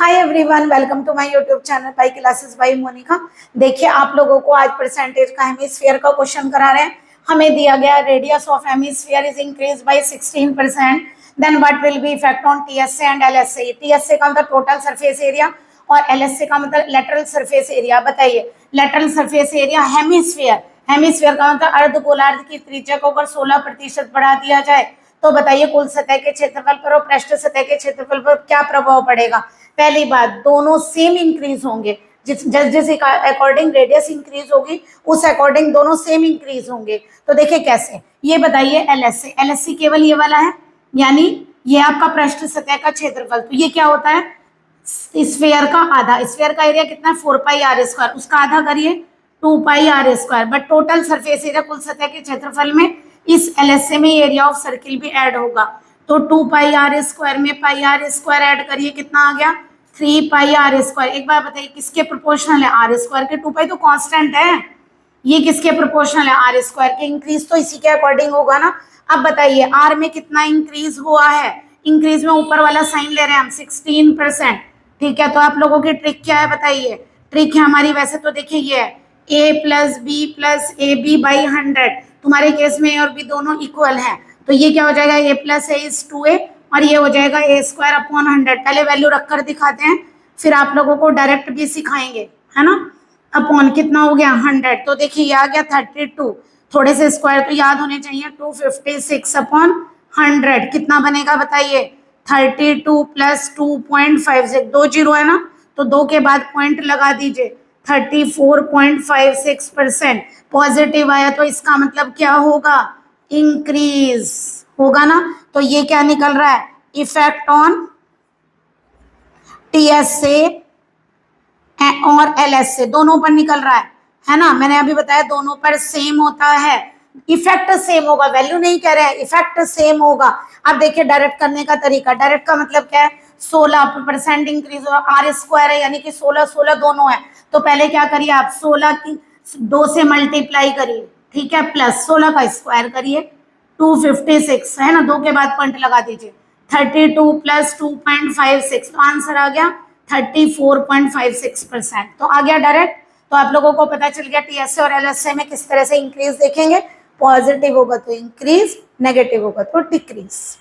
Hi everyone, welcome to my YouTube channel by classes by Monika. देखिए आप लोगों को आज परसेंटेज का हेमिस्फीयर का क्वेश्चन करा रहे हैं। हमें दिया गया radius of hemisphere is increase by 16%, then what will be effect on TSA and LSA. TSA का मतलब टोटल सरफेस एरिया और एलएसए का मतलब लेटरल सरफेस एरिया। बताइए lateral surface area hemisphere, hemisphere का मतलब अर्धगोलार्ध की त्रिज्या को अगर 16% बढ़ा दिया जाए तो बताइए कुल सतह के क्षेत्रफल पर और पृष्ठ सतह के क्षेत्रफल पर क्या प्रभाव पड़ेगा। पहली बात, दोनों सेम इंक्रीज होंगे। जिस अकॉर्डिंग रेडियस इंक्रीज होगी उस अकॉर्डिंग दोनों सेम इंक्रीज होंगे। तो देखिए कैसे, ये बताइए एलएसए, एलएसए केवल ये वाला है, यानी ये आपका पृष्ठ सतह का क्षेत्रफल। तो ये क्या होता है, स्फीयर का आधा। स्फीयर का एरिया कितना है 4 पाई आर स्क्वायर, उसका आधा करिए 2 pi r square. But total surface area कुल सतह के क्षेत्रफल में इस एलएसए में एरिया ऑफ सर्किल भी ऐड होगा। तो 2 पाई आर स्क्वायर में पाई आर स्क्वायर ऐड करिए, कितना आ गया 3 पाई आर स्क्वायर। एक बार बताइए किसके प्रोपोर्शनल है, आर स्क्वायर के। 2 पाई तो कांस्टेंट है, ये किसके प्रोपोर्शनल है, आर स्क्वायर के। इंक्रीज तो इसी के अकॉर्डिंग होगा ना। अब बताइए आर में कितना इंक्रीज हुआ है, इंक्रीज में ऊपर वाला साइन ले रहे हैं हम 16%। ठीक है, तो आप लोगों की ट्रिक क्या है बताइए। ट्रिक है हमारी वैसे तो देखिए ये है a plus B plus A B by 100। तुम्हारे केस में ए और बी दोनों इक्वल है, तो ये क्या हो जाएगा a plus A is 2a और ये हो जाएगा a स्क्वायर अपॉन 100। पहले वैल्यू रखकर दिखाते हैं, फिर आप लोगों को डायरेक्ट भी सिखाएंगे, है ना। अपॉन कितना हो गया 100, तो देखिए ये आ गया 32। थोड़े से स्क्वायर तो याद होने चाहिए। 256 अपॉन 100 कितना बनेगा बताइए, 32 प्लस 2.56, 2 जीरो है ना, तो 2 के बाद पॉइंट लगा दीजिए। 34.56% पॉजिटिव आया, तो इसका मतलब क्या होगा, इंक्रीज होगा ना। तो ये क्या निकल रहा है, इफेक्ट ऑन टीएसए और एलएसए दोनों पर निकल रहा है ना। मैंने अभी बताया दोनों पर सेम होता है, इफेक्ट सेम होगा, वैल्यू नहीं कह रहे हैं, इफेक्ट सेम होगा। अब देखिए डायरेक्ट करने का तरीका, डायरेक्ट का मतलब क्या है, 16% इंक्रीज होगा, आर स्क्वायर है यानी कि 16 16 दोनों है। तो पहले क्या करिए आप 16 की 2 से मल्टीप्लाई करिए, ठीक है, प्लस 16 का स्क्वायर करिए 256 है ना, 2 के बाद पॉइंट लगा दीजिए। 32 प्लस 2.56, तो आंसर आ गया 34.56%। तो आ गया डायरेक्ट। तो आप लोगों को पता चल गया टीएसए और एलएसए में किस तरह से इंक्रीज देखेंगे। पॉजिटिव होगा तो इंक्रीज, नेगेटिव होगा तो डिक्रीज।